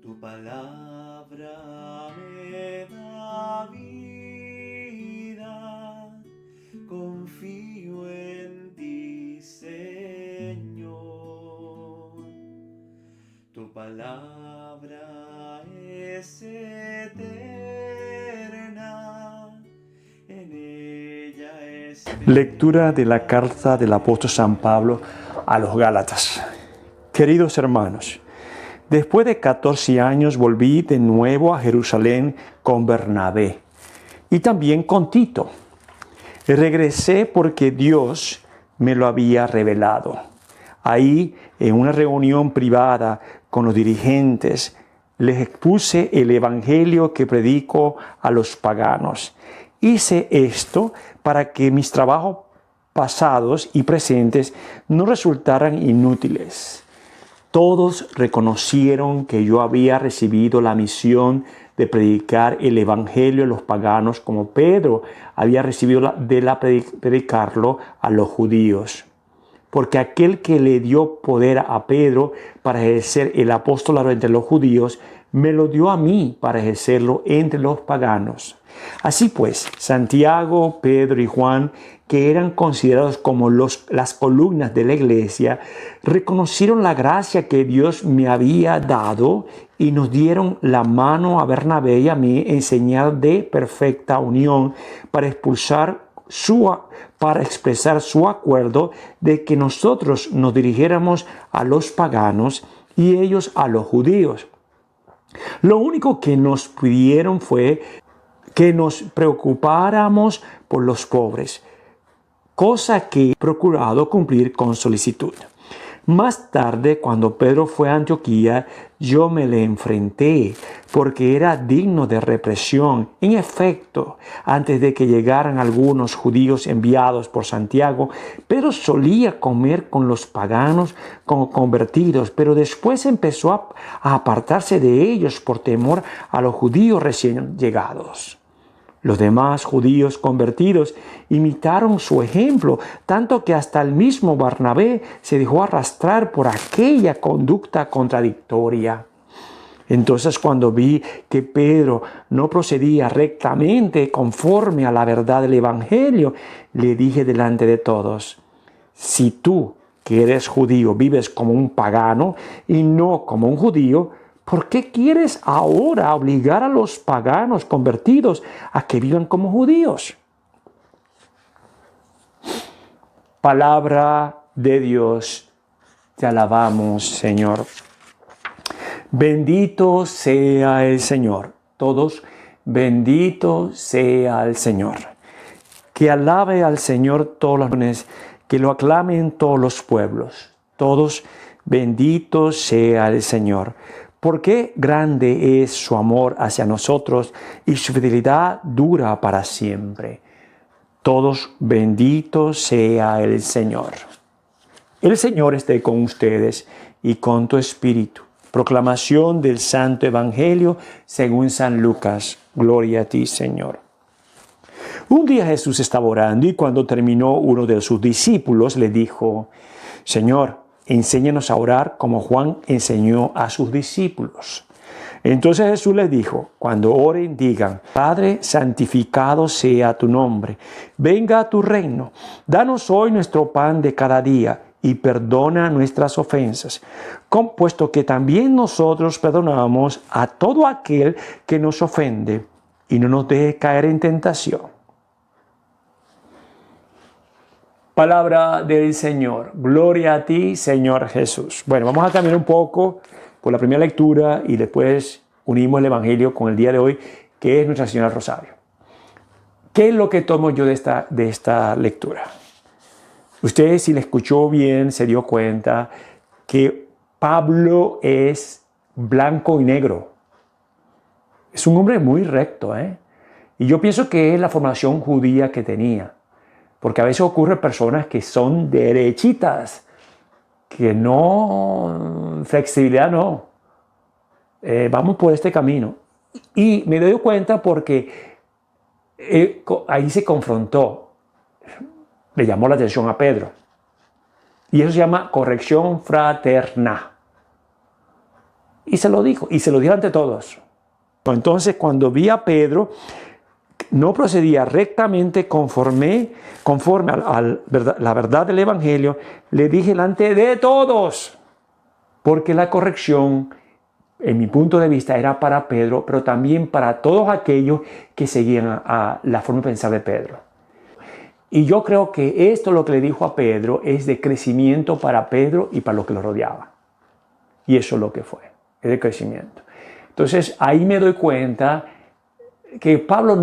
Tu palabra me da vida, confío en ti, Señor. Tu palabra es eterna, en ella espero. Lectura de la carta del apóstol San Pablo a los Gálatas. Queridos hermanos, después de 14 años volví de nuevo a Jerusalén con Bernabé y también con Tito. Regresé porque Dios me lo había revelado. Ahí, en una reunión privada con los dirigentes, les expuse el evangelio que predico a los paganos. Hice esto para que mis trabajos pasados y presentes no resultaran inútiles. Todos reconocieron que yo había recibido la misión de predicar el evangelio a los paganos, como Pedro había recibido predicarlo a los judíos. Porque aquel que le dio poder a Pedro para ejercer el apostolado entre los judíos, me lo dio a mí para ejercerlo entre los paganos. Así pues, Santiago, Pedro y Juan, que eran considerados como las columnas de la iglesia, reconocieron la gracia que Dios me había dado y nos dieron la mano a Bernabé y a mí en señal de perfecta unión para expresar su acuerdo de que nosotros nos dirigiéramos a los paganos y ellos a los judíos. Lo único que nos pidieron fue que nos preocupáramos por los pobres, cosa que he procurado cumplir con solicitud. Más tarde, cuando Pedro fue a Antioquía, yo me le enfrenté porque era digno de represión. En efecto, antes de que llegaran algunos judíos enviados por Santiago, Pedro solía comer con los paganos como convertidos, pero después empezó a apartarse de ellos por temor a los judíos recién llegados. Los demás judíos convertidos imitaron su ejemplo, tanto que hasta el mismo Bernabé se dejó arrastrar por aquella conducta contradictoria. Entonces, cuando vi que Pedro no procedía rectamente conforme a la verdad del Evangelio, le dije delante de todos: si tú, que eres judío, vives como un pagano y no como un judío, ¿por qué quieres ahora obligar a los paganos convertidos a que vivan como judíos? Palabra de Dios, te alabamos, Señor. Bendito sea el Señor. Todos, bendito sea el Señor. Que alabe al Señor todos los hombres, que lo aclamen todos los pueblos. Todos, bendito sea el Señor. Porque grande es su amor hacia nosotros y su fidelidad dura para siempre. Todos, bendito sea el Señor. El Señor esté con ustedes y con tu espíritu. Proclamación del Santo Evangelio según San Lucas. Gloria a ti, Señor. Un día Jesús estaba orando y cuando terminó, uno de sus discípulos le dijo: Señor, enséñanos a orar como Juan enseñó a sus discípulos. Entonces Jesús les dijo: cuando oren, digan: Padre, santificado sea tu nombre, venga a tu reino, danos hoy nuestro pan de cada día y perdona nuestras ofensas, puesto que también nosotros perdonamos a todo aquel que nos ofende, y no nos deje caer en tentación. Palabra del Señor. Gloria a ti, Señor Jesús. Bueno, vamos a cambiar un poco por la primera lectura y después unimos el Evangelio con el día de hoy, que es Nuestra Señora del Rosario. ¿Qué es lo que tomo yo de esta lectura? Usted, si le escuchó bien, se dio cuenta que Pablo es blanco y negro. Es un hombre muy recto, ¿eh? Y yo pienso que es la formación judía que tenía. Porque a veces ocurre personas que son derechitas, que no, flexibilidad no. Vamos por este camino. Y me doy cuenta porque ahí se confrontó. Le llamó la atención a Pedro. Y eso se llama corrección fraterna. Y se lo dijo ante todos. Entonces, cuando vi a Pedro, no procedía rectamente conforme a la verdad del Evangelio, le dije delante de todos, porque la corrección, en mi punto de vista, era para Pedro, pero también para todos aquellos que seguían a la forma de pensar de Pedro. Y yo creo que esto lo que le dijo a Pedro es de crecimiento para Pedro y para lo que lo rodeaba. Y eso es lo que fue, es de crecimiento. Entonces ahí me doy cuenta que Pablo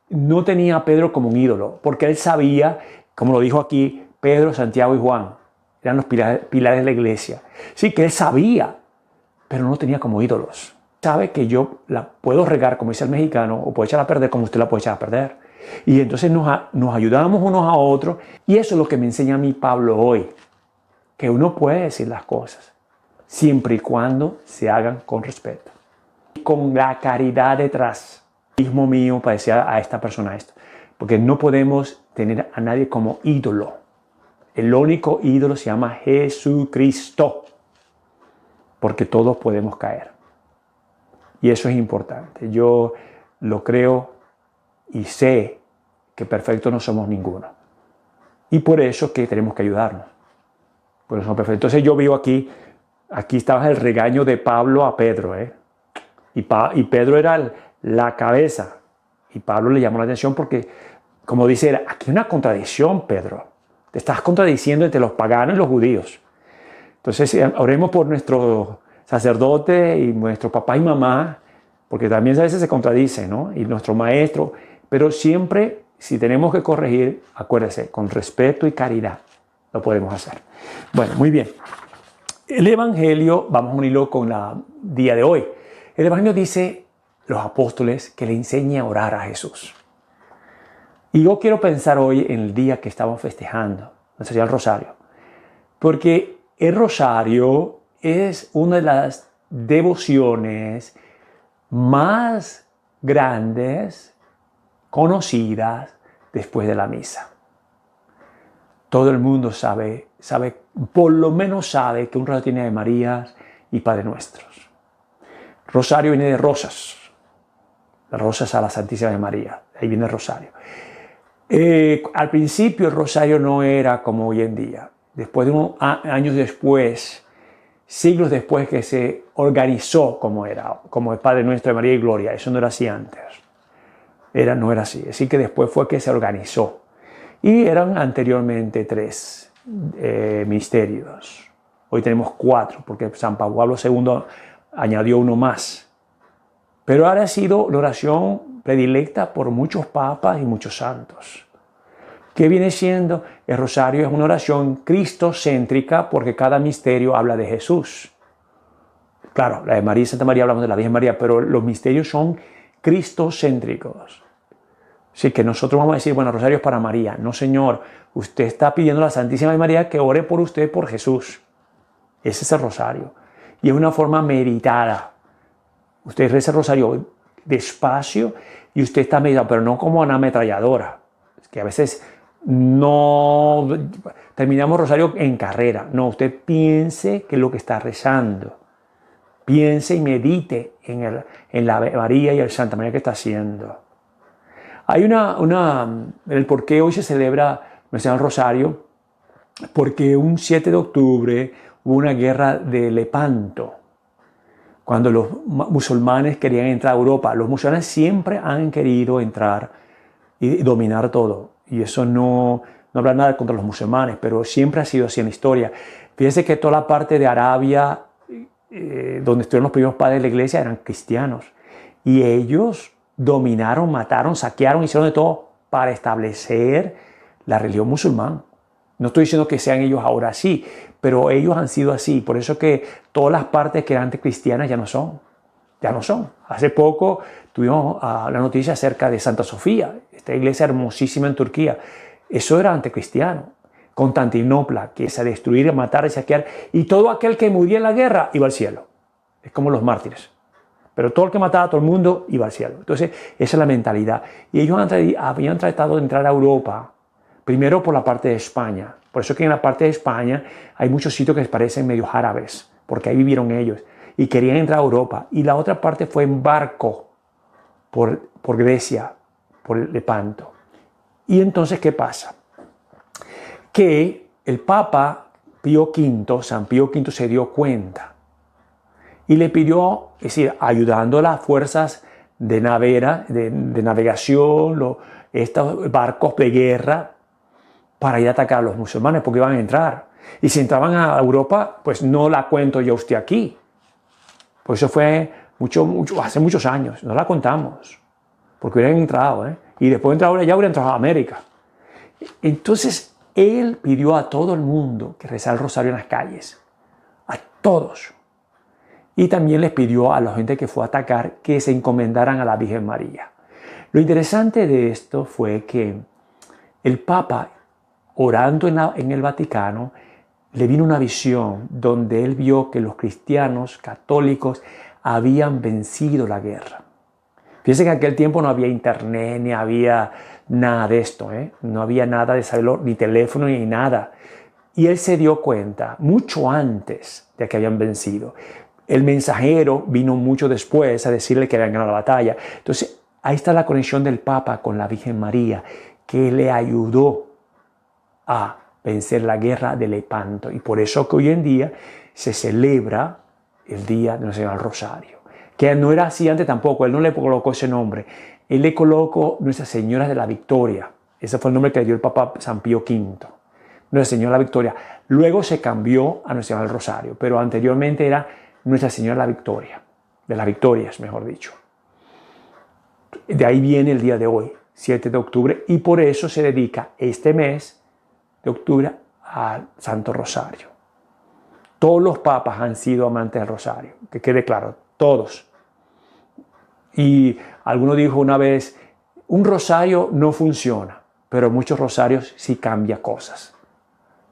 no tenía a Pedro como un ídolo, porque él sabía, como lo dijo aquí, Pedro, Santiago y Juan, eran los pilares de la iglesia. Sí, que él sabía, pero no tenía como ídolos. Sabe que yo la puedo regar, como dice el mexicano, o puedo echarla a perder como usted la puede echar a perder. Y entonces nos ayudamos unos a otros, y eso es lo que me enseña a mí Pablo hoy, que uno puede decir las cosas, siempre y cuando se hagan con respeto, con la caridad detrás. Mismo mío para decir a esta persona esto, porque no podemos tener a nadie como ídolo. El único ídolo se llama Jesucristo, porque todos podemos caer. Y eso es importante. Yo lo creo y sé que perfectos no somos ninguno. Y por eso que tenemos que ayudarnos. Por eso somos perfectos. Entonces yo veo aquí estaba el regaño de Pablo a Pedro. Y Pedro era la cabeza. Y Pablo le llamó la atención porque, como dice, aquí hay una contradicción, Pedro. Te estás contradiciendo entre los paganos y los judíos. Entonces, oremos por nuestro sacerdote y nuestro papá y mamá, porque también a veces se contradicen, ¿no? Y nuestro maestro. Pero siempre, si tenemos que corregir, acuérdese, con respeto y caridad lo podemos hacer. Bueno, muy bien. El Evangelio, vamos a unirlo con el día de hoy. El Evangelio dice, los apóstoles, que le enseñe a orar a Jesús. Y yo quiero pensar hoy en el día que estamos festejando, no sería el rosario. Porque el rosario es una de las devociones más grandes, conocidas después de la misa. Todo el mundo sabe, por lo menos sabe que un rosario tiene Ave Marías y Padre Nuestros. Rosario viene de rosas. Las rosas a la Santísima de María. Ahí viene el rosario. Al principio el rosario no era como hoy en día. Después de unos años después, siglos después que se organizó como el Padre Nuestro de María y Gloria. Eso no era así antes. No era así. Así que después fue que se organizó. Y eran anteriormente 3 misterios. Hoy tenemos 4 porque San Pablo II añadió uno más. Pero ahora ha sido la oración predilecta por muchos papas y muchos santos. ¿Qué viene siendo? El rosario es una oración cristocéntrica porque cada misterio habla de Jesús. Claro, la de María y Santa María hablamos de la Virgen María, pero los misterios son cristocéntricos. Así que nosotros vamos a decir, bueno, rosario es para María. No, Señor, usted está pidiendo a la Santísima María que ore por usted, por Jesús. Ese es el rosario. Y es una forma meditada. Usted reza el rosario despacio y usted está meditando, pero no como una ametralladora. Es que a veces no terminamos rosario en carrera. No, usted piense que es lo que está rezando. Piense y medite en la María y el Santa María que está haciendo. Hay el por qué hoy se celebra el rosario, porque un 7 de octubre hubo una guerra de Lepanto, cuando los musulmanes querían entrar a Europa. Los musulmanes siempre han querido entrar y dominar todo. Y eso no habla nada contra los musulmanes, pero siempre ha sido así en la historia. Fíjense que toda la parte de Arabia, donde estuvieron los primeros padres de la iglesia, eran cristianos. Y ellos dominaron, mataron, saquearon, hicieron de todo para establecer la religión musulmana. No estoy diciendo que sean ellos ahora así, pero ellos han sido así. Por eso que todas las partes que eran anticristianas ya no son. Ya no son. Hace poco tuvimos la noticia acerca de Santa Sofía, esta iglesia hermosísima en Turquía. Eso era anticristiano. Constantinopla, que es a destruir, a matar, a saquear. Y todo aquel que muriera en la guerra iba al cielo. Es como los mártires. Pero todo el que mataba a todo el mundo iba al cielo. Entonces, esa es la mentalidad. Y ellos habían tratado de entrar a Europa, primero por la parte de España. Por eso que en la parte de España hay muchos sitios que les parecen medio árabes, porque ahí vivieron ellos. y querían entrar a Europa. Y la otra parte fue en barco por Grecia, por Lepanto. Y entonces, ¿qué pasa? Que el Papa Pío V, San Pío V, se dio cuenta y le pidió, es decir, ayudando a las fuerzas de navegación, estos barcos de guerra, para ir a atacar a los musulmanes, porque iban a entrar. Y si entraban a Europa, pues no la cuento yo a usted aquí. Pues eso fue hace muchos años, no la contamos, porque hubieran entrado, y después de entrar ya hubieran entrado a América. Entonces, él pidió a todo el mundo que rezara el rosario en las calles, a todos. Y también les pidió a la gente que fue a atacar que se encomendaran a la Virgen María. Lo interesante de esto fue que el Papa, orando en el Vaticano, le vino una visión donde él vio que los cristianos católicos habían vencido la guerra. Fíjense que en aquel tiempo no había internet, ni había nada de esto, no había nada de saberlo, ni teléfono, ni nada. Y él se dio cuenta mucho antes de que habían vencido. El mensajero vino mucho después a decirle que habían ganado la batalla. Entonces, ahí está la conexión del Papa con la Virgen María, que le ayudó a vencer la guerra de Lepanto. Y por eso que hoy en día se celebra el Día de Nuestra Señora del Rosario. Que no era así antes tampoco, él no le colocó ese nombre. Él le colocó Nuestra Señora de la Victoria. Ese fue el nombre que le dio el Papa San Pío V. Nuestra Señora de la Victoria. Luego se cambió a Nuestra Señora del Rosario, pero anteriormente era Nuestra Señora de la Victoria. De las Victorias, mejor dicho. De ahí viene el día de hoy, 7 de octubre, y por eso se dedica este mes de octubre al Santo Rosario. Todos los papas han sido amantes del Rosario, que quede claro, todos. Y alguno dijo una vez, un rosario no funciona, pero muchos rosarios sí cambian cosas.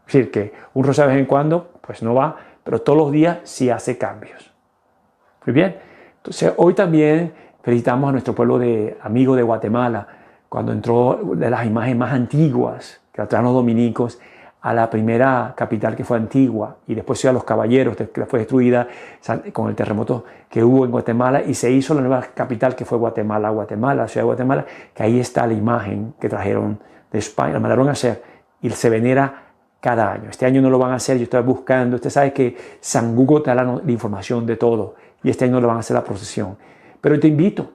Es decir, que un rosario de vez en cuando, pues no va, pero todos los días sí hace cambios. Muy bien, entonces hoy también felicitamos a nuestro pueblo amigo de Guatemala, cuando entró de las imágenes más antiguas que la trajeron los dominicos a la primera capital que fue Antigua, y después se iba a Los Caballeros, que fue destruida con el terremoto que hubo en Guatemala, y se hizo la nueva capital que fue Guatemala, la ciudad de Guatemala, que ahí está la imagen que trajeron de España, la mandaron a hacer, y se venera cada año. Este año no lo van a hacer, yo estoy buscando, usted sabe que San Google te da la información de todo, y este año no lo van a hacer la procesión. Pero te invito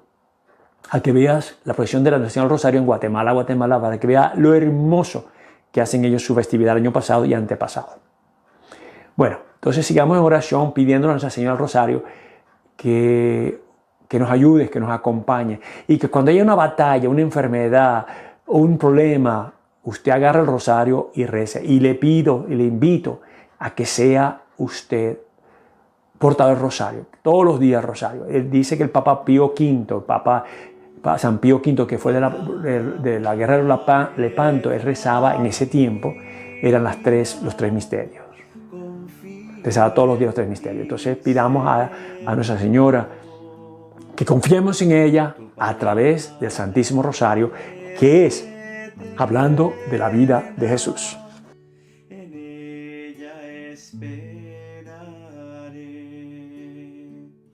a que veas la procesión de la Nuestra Señora del Rosario en Guatemala, para que veas lo hermoso que hacen ellos su festividad el año pasado y antepasado. Bueno, entonces sigamos en oración pidiendo a Nuestra Señora del Rosario que nos ayude, que nos acompañe, y que cuando haya una batalla, una enfermedad o un problema, usted agarra el rosario y reza. Y le pido y le invito a que sea usted portador del rosario, todos los días rosario. Él dice que el Papa Pío V, San Pío V, que fue de la guerra de Lepanto, él rezaba en ese tiempo, eran los tres misterios. Rezaba todos los días los 3 misterios. Entonces pidamos a Nuestra Señora que confiemos en ella a través del Santísimo Rosario, que es hablando de la vida de Jesús. En ella espero.